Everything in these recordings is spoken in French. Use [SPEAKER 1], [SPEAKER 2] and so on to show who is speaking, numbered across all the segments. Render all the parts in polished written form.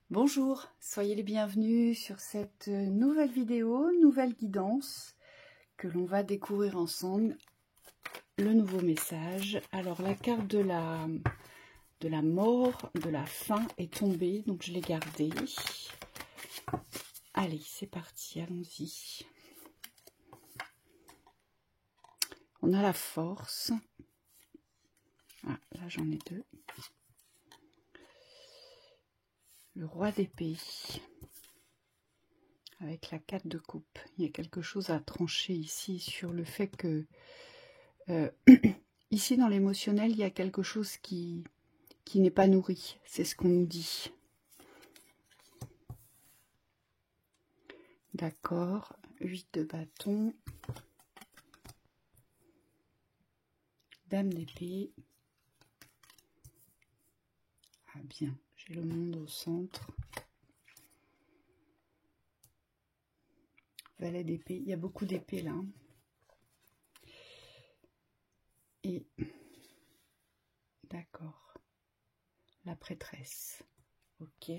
[SPEAKER 1] Bonjour, soyez les bienvenus sur cette nouvelle vidéo, nouvelle guidance que l'on va découvrir ensemble. Le nouveau message. Alors la carte de la mort, de la fin est tombée, donc je l'ai gardée. Allez, c'est parti, allons-y. On a la force. Ah, là j'en ai deux. Le roi d'épée. Avec la 4 de coupe. Il y a quelque chose à trancher ici sur le fait que ici dans l'émotionnel, il y a quelque chose qui n'est pas nourri. C'est ce qu'on nous dit. D'accord. 8 de bâton. Dame d'épée. Ah bien, j'ai le monde au centre. Valet d'épée. Il y a beaucoup d'épées là. Et d'accord. La prêtresse. Ok.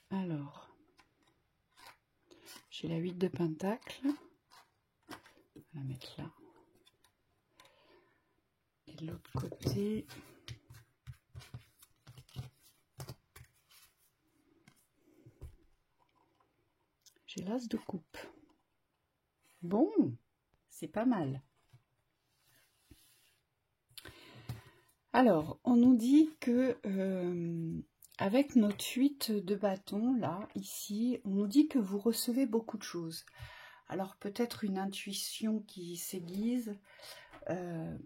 [SPEAKER 1] Alors, j'ai la 8 de pentacle. On va la mettre là. Et de l'autre côté, j'ai l'as de coupe. Bon, c'est pas mal. Alors, on nous dit que avec notre 8 de bâton, là, ici, on nous dit que vous recevez beaucoup de choses. Alors, peut-être une intuition qui s'aiguise,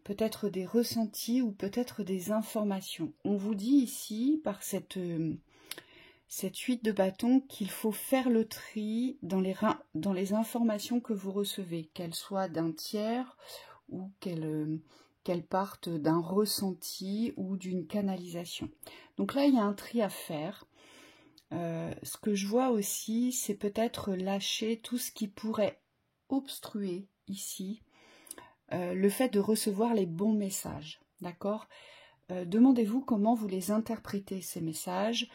[SPEAKER 1] peut-être des ressentis ou peut-être des informations. On vous dit ici, par cette 8 de bâton, qu'il faut faire le tri dans les informations que vous recevez, qu'elles soient d'un tiers ou qu'elles partent d'un ressenti ou d'une canalisation. Donc là, il y a un tri à faire. Ce que je vois aussi, c'est peut-être lâcher tout ce qui pourrait obstruer ici le fait de recevoir les bons messages. D'accord ? Demandez-vous comment vous les interprétez, ces messages.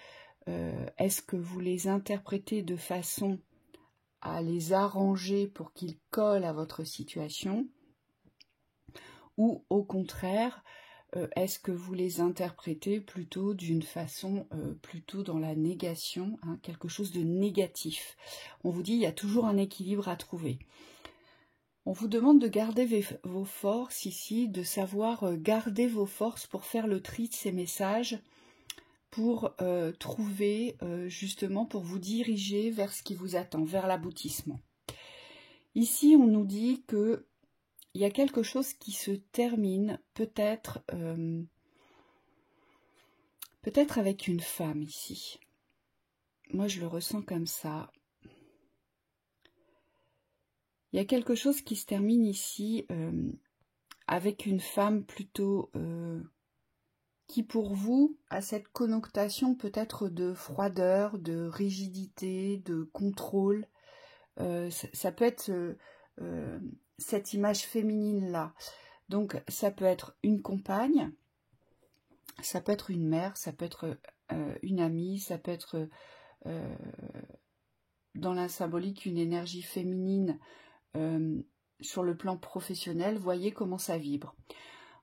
[SPEAKER 1] Est-ce que vous les interprétez de façon à les arranger pour qu'ils collent à votre situation ? Ou au contraire, est-ce que vous les interprétez plutôt d'une façon plutôt dans la négation, hein, quelque chose de négatif? On vous dit il y a toujours un équilibre à trouver. On vous demande de garder vos forces ici, de savoir garder vos forces pour faire le tri de ces messages, pour trouver justement, pour vous diriger vers ce qui vous attend, vers l'aboutissement. Ici, on nous dit que il y a quelque chose qui se termine, peut-être avec une femme ici. Moi, je le ressens comme ça. Il y a quelque chose qui se termine ici avec une femme plutôt qui, pour vous, a cette connotation peut-être de froideur, de rigidité, de contrôle. Ça peut être cette image féminine-là. Donc, ça peut être une compagne, ça peut être une mère, ça peut être une amie, ça peut être dans la symbolique une énergie féminine sur le plan professionnel. Voyez comment ça vibre.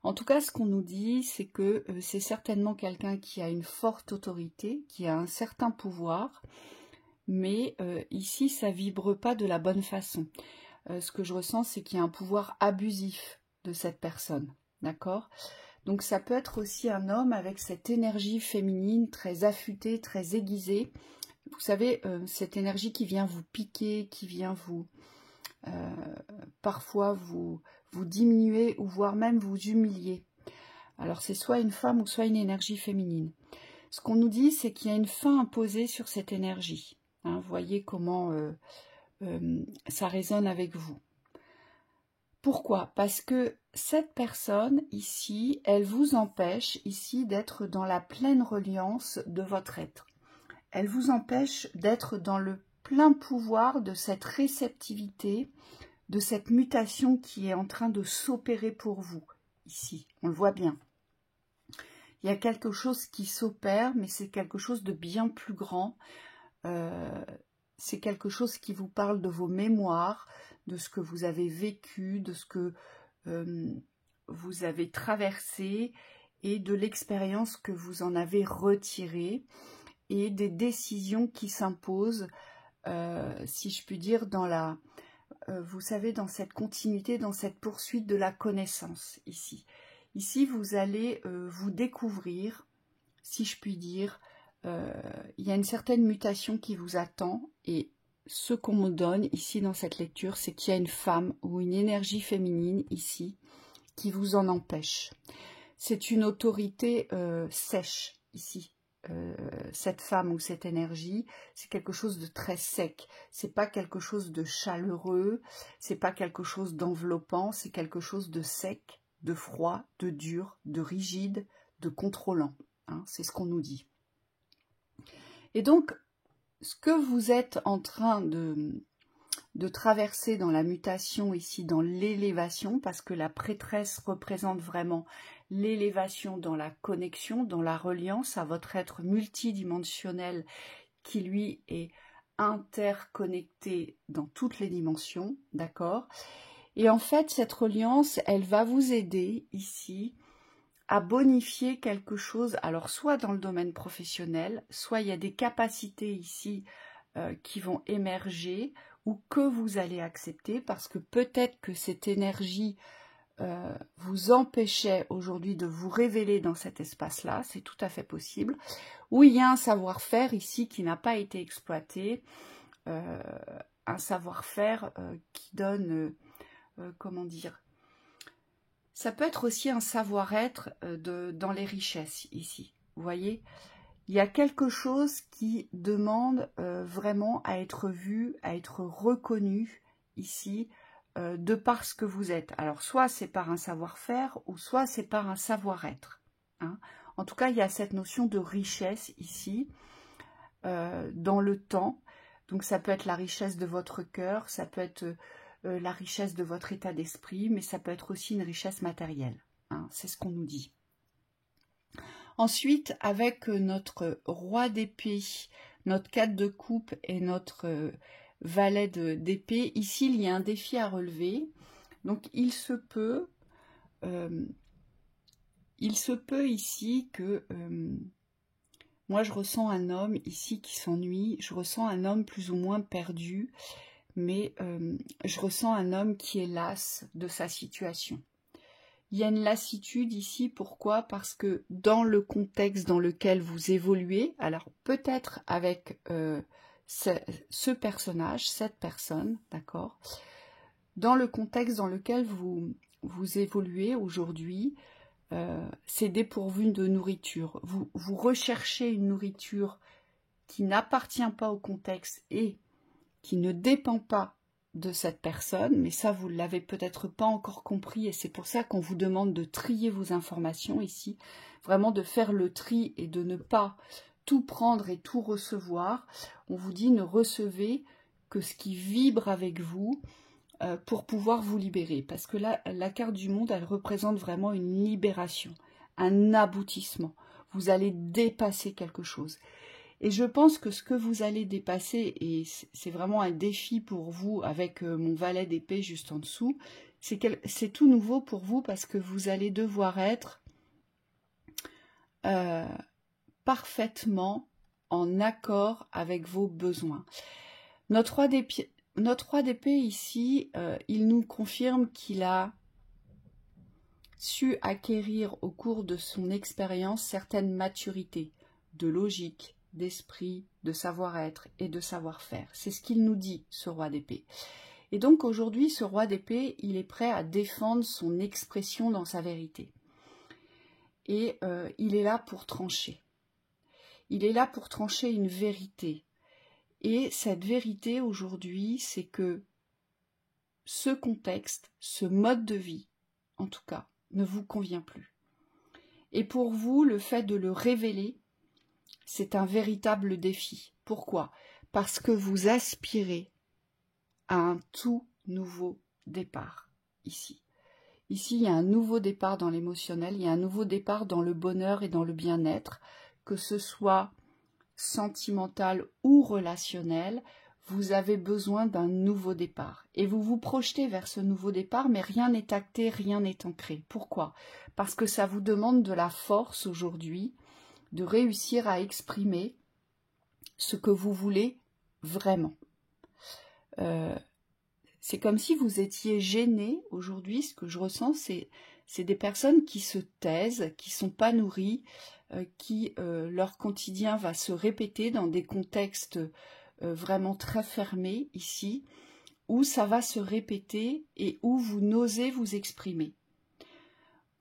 [SPEAKER 1] En tout cas, ce qu'on nous dit, c'est que c'est certainement quelqu'un qui a une forte autorité, qui a un certain pouvoir, mais ici, ça vibre pas de la bonne façon. Ce que je ressens, c'est qu'il y a un pouvoir abusif de cette personne, d'accord ? Donc ça peut être aussi un homme avec cette énergie féminine très affûtée, très aiguisée. Vous savez, cette énergie qui vient vous piquer, qui vient vous parfois vous diminuer ou voire même vous humilier. Alors c'est soit une femme ou soit une énergie féminine. Ce qu'on nous dit, c'est qu'il y a une fin imposée sur cette énergie. Hein, voyez comment ça résonne avec vous. Pourquoi? Parce que cette personne ici, elle vous empêche ici d'être dans la pleine reliance de votre être. Elle vous empêche d'être dans le plein pouvoir de cette réceptivité, de cette mutation qui est en train de s'opérer pour vous, ici. On le voit bien. Il y a quelque chose qui s'opère, mais c'est quelque chose de bien plus grand. C'est quelque chose qui vous parle de vos mémoires, de ce que vous avez vécu, de ce que vous avez traversé et de l'expérience que vous en avez retirée et des décisions qui s'imposent, si je puis dire, dans la, vous savez, dans cette continuité, dans cette poursuite de la connaissance ici. Ici, vous allez vous découvrir, si je puis dire, il y a une certaine mutation qui vous attend et ce qu'on me donne ici dans cette lecture, c'est qu'il y a une femme ou une énergie féminine ici qui vous en empêche. C'est une autorité sèche ici. Cette femme ou cette énergie, c'est quelque chose de très sec. C'est pas quelque chose de chaleureux, c'est pas quelque chose d'enveloppant, c'est quelque chose de sec, de froid, de dur, de rigide, de contrôlant. Hein, c'est ce qu'on nous dit. Et donc, ce que vous êtes en train de traverser dans la mutation ici, dans l'élévation, parce que la prêtresse représente vraiment l'élévation dans la connexion, dans la reliance à votre être multidimensionnel qui lui est interconnecté dans toutes les dimensions, d'accord? Et en fait, cette reliance, elle va vous aider ici à bonifier quelque chose, alors soit dans le domaine professionnel, soit il y a des capacités ici qui vont émerger ou que vous allez accepter parce que peut-être que cette énergie vous empêchait aujourd'hui de vous révéler dans cet espace-là, c'est tout à fait possible, ou il y a un savoir-faire ici qui n'a pas été exploité, un savoir-faire qui donne, comment dire, ça peut être aussi un savoir-être dans les richesses ici, vous voyez. Il y a quelque chose qui demande vraiment à être vu, à être reconnu ici, de par ce que vous êtes. Alors, soit c'est par un savoir-faire, ou soit c'est par un savoir-être. Hein. En tout cas, il y a cette notion de richesse ici, dans le temps. Donc, ça peut être la richesse de votre cœur, ça peut être la richesse de votre état d'esprit, mais ça peut être aussi une richesse matérielle. Hein. C'est ce qu'on nous dit. Ensuite, avec notre roi d'épée, notre 4 de coupe et notre valet d'épée, ici il y a un défi à relever. Donc il se peut ici que moi je ressens un homme ici qui s'ennuie, je ressens un homme plus ou moins perdu, mais je ressens un homme qui est las de sa situation. Il y a une lassitude ici, pourquoi? Parce que dans le contexte dans lequel vous évoluez, alors peut-être avec ce personnage, cette personne, d'accord, dans le contexte dans lequel vous évoluez aujourd'hui, c'est dépourvu de nourriture. Vous recherchez une nourriture qui n'appartient pas au contexte et qui ne dépend pas de cette personne, mais ça vous ne l'avez peut-être pas encore compris et c'est pour ça qu'on vous demande de trier vos informations ici, vraiment de faire le tri et de ne pas tout prendre et tout recevoir. On vous dit ne recevez que ce qui vibre avec vous pour pouvoir vous libérer, parce que là, la carte du monde, elle représente vraiment une libération, un aboutissement. Vous allez dépasser quelque chose. Et je pense que ce que vous allez dépasser, et c'est vraiment un défi pour vous avec mon valet d'épée juste en dessous, c'est tout nouveau pour vous parce que vous allez devoir être parfaitement en accord avec vos besoins. Notre roi d'épée ici, il nous confirme qu'il a su acquérir au cours de son expérience certaines maturités de logique, d'esprit, de savoir-être et de savoir-faire. C'est ce qu'il nous dit, ce roi d'épée. Et donc aujourd'hui, ce roi d'épée, il est prêt à défendre son expression dans sa vérité. Et il est là pour trancher. Il est là pour trancher une vérité. Et cette vérité aujourd'hui, c'est que ce contexte, ce mode de vie, en tout cas, ne vous convient plus. Et pour vous, le fait de le révéler, c'est un véritable défi. Pourquoi? Parce que vous aspirez à un tout nouveau départ, ici. Ici, il y a un nouveau départ dans l'émotionnel, il y a un nouveau départ dans le bonheur et dans le bien-être, que ce soit sentimental ou relationnel, vous avez besoin d'un nouveau départ. Et vous vous projetez vers ce nouveau départ, mais rien n'est acté, rien n'est ancré. Pourquoi? Parce que ça vous demande de la force aujourd'hui de réussir à exprimer ce que vous voulez vraiment. C'est comme si vous étiez gêné aujourd'hui. Ce que je ressens, c'est des personnes qui se taisent, qui ne sont pas nourries, qui leur quotidien va se répéter dans des contextes vraiment très fermés ici, où ça va se répéter et où vous n'osez vous exprimer,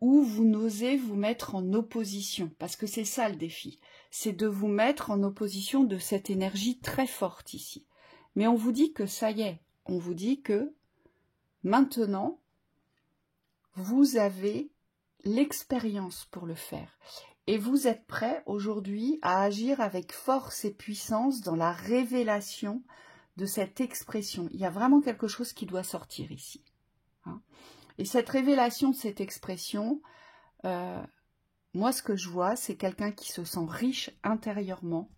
[SPEAKER 1] où vous n'osez vous mettre en opposition, parce que c'est ça le défi, c'est de vous mettre en opposition de cette énergie très forte ici. Mais on vous dit que ça y est, on vous dit que maintenant, vous avez l'expérience pour le faire. Et vous êtes prêt aujourd'hui à agir avec force et puissance dans la révélation de cette expression. Il y a vraiment quelque chose qui doit sortir ici. Hein. Et cette révélation de cette expression, moi ce que je vois, c'est quelqu'un qui se sent riche intérieurement.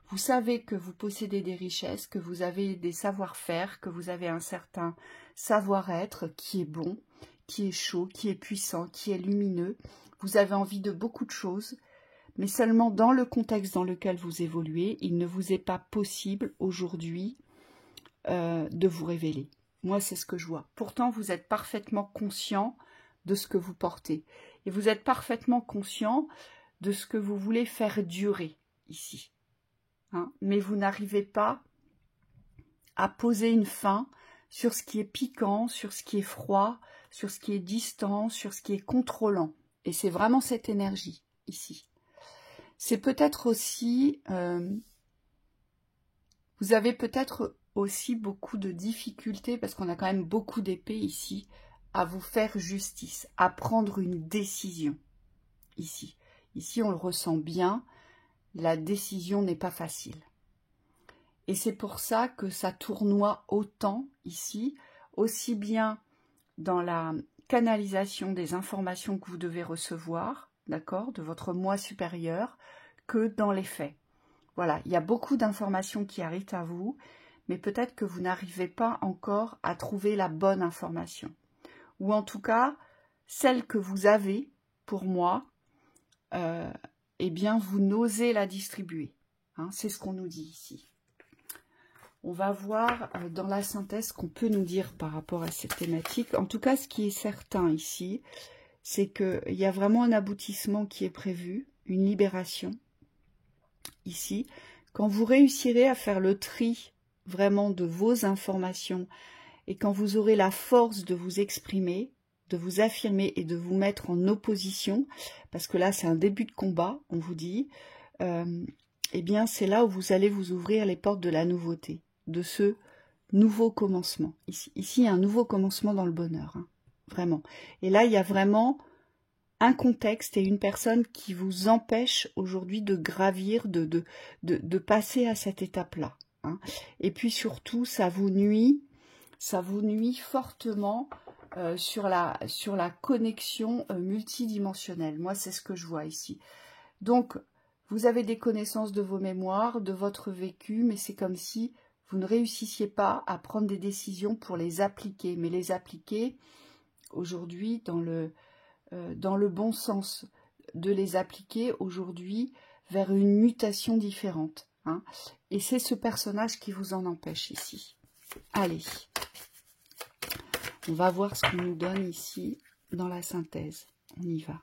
[SPEAKER 1] Vous savez que vous possédez des richesses, que vous avez des savoir-faire, que vous avez un certain savoir-être qui est bon, qui est chaud, qui est puissant, qui est lumineux. Vous avez envie de beaucoup de choses, mais seulement dans le contexte dans lequel vous évoluez, il ne vous est pas possible aujourd'hui de vous révéler. Moi, c'est ce que je vois. Pourtant, vous êtes parfaitement conscient de ce que vous portez. Et vous êtes parfaitement conscient de ce que vous voulez faire durer ici. Hein, mais vous n'arrivez pas à poser une fin sur ce qui est piquant, sur ce qui est froid, sur ce qui est distant, sur ce qui est contrôlant. Et c'est vraiment cette énergie ici. C'est peut-être aussi, vous avez peut-être aussi beaucoup de difficultés, parce qu'on a quand même beaucoup d'épées ici, à vous faire justice, à prendre une décision ici. Ici, on le ressent bien. La décision n'est pas facile. Et c'est pour ça que ça tournoie autant ici, aussi bien dans la canalisation des informations que vous devez recevoir, d'accord, de votre moi supérieur, que dans les faits. Voilà, il y a beaucoup d'informations qui arrivent à vous, mais peut-être que vous n'arrivez pas encore à trouver la bonne information. Ou en tout cas, celle que vous avez, pour moi, eh bien, vous n'osez la distribuer. Hein, c'est ce qu'on nous dit ici. On va voir dans la synthèse ce qu'on peut nous dire par rapport à cette thématique. En tout cas, ce qui est certain ici, c'est qu'il y a vraiment un aboutissement qui est prévu, une libération ici. Quand vous réussirez à faire le tri vraiment de vos informations et quand vous aurez la force de vous exprimer, de vous affirmer et de vous mettre en opposition, parce que là c'est un début de combat, on vous dit, eh bien c'est là où vous allez vous ouvrir les portes de la nouveauté, de ce nouveau commencement. Ici il y a un nouveau commencement dans le bonheur, hein, vraiment. Et là il y a vraiment un contexte et une personne qui vous empêche aujourd'hui de gravir, de passer à cette étape-là. Hein. Et puis surtout, ça vous nuit fortement sur la connexion multidimensionnelle. Moi, c'est ce que je vois ici. Donc, vous avez des connaissances de vos mémoires, de votre vécu, mais c'est comme si vous ne réussissiez pas à prendre des décisions pour les appliquer. Mais les appliquer aujourd'hui dans le bon sens, de les appliquer aujourd'hui vers une mutation différente. Hein. Et c'est ce personnage qui vous en empêche ici. Allez, on va voir ce qu'on nous donne ici dans la synthèse. On y va.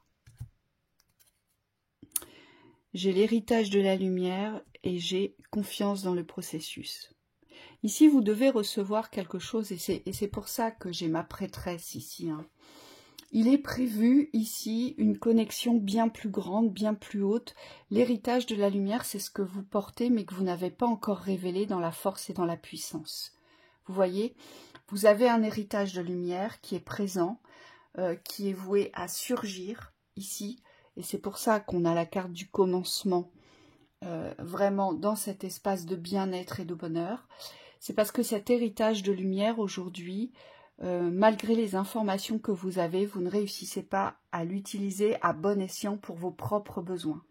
[SPEAKER 1] J'ai l'héritage de la lumière et j'ai confiance dans le processus. Ici, vous devez recevoir quelque chose et c'est pour ça que j'ai ma prêtresse ici. Hein. Il est prévu ici une connexion bien plus grande, bien plus haute. L'héritage de la lumière, c'est ce que vous portez, mais que vous n'avez pas encore révélé dans la force et dans la puissance. Vous voyez, vous avez un héritage de lumière qui est présent, qui est voué à surgir ici. Et c'est pour ça qu'on a la carte du commencement, vraiment dans cet espace de bien-être et de bonheur. C'est parce que cet héritage de lumière, aujourd'hui, malgré les informations que vous avez, vous ne réussissez pas à l'utiliser à bon escient pour vos propres besoins,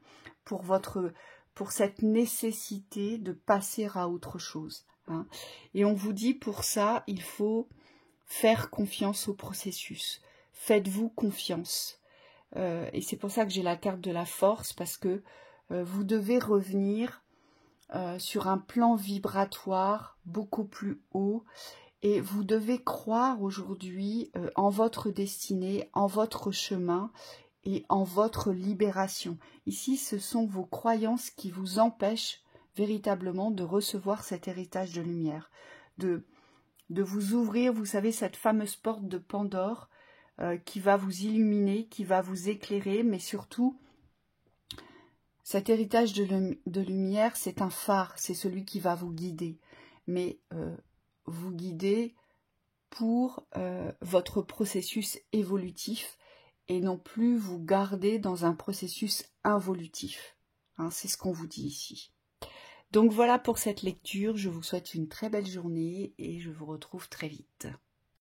[SPEAKER 1] pour cette nécessité de passer à autre chose. Hein. Et on vous dit pour ça, il faut faire confiance au processus. Faites-vous confiance. Et c'est pour ça que j'ai la carte de la force, parce que vous devez revenir sur un plan vibratoire beaucoup plus haut. Et vous devez croire aujourd'hui en votre destinée, en votre chemin et en votre libération. Ici, ce sont vos croyances qui vous empêchent véritablement de recevoir cet héritage de lumière, de vous ouvrir, vous savez, cette fameuse porte de Pandore qui va vous illuminer, qui va vous éclairer, mais surtout, cet héritage de lumière, c'est un phare, c'est celui qui va vous guider. Mais vous guider pour votre processus évolutif et non plus vous garder dans un processus involutif. Hein, c'est ce qu'on vous dit ici. Donc voilà pour cette lecture, je vous souhaite une très belle journée et je vous retrouve très vite.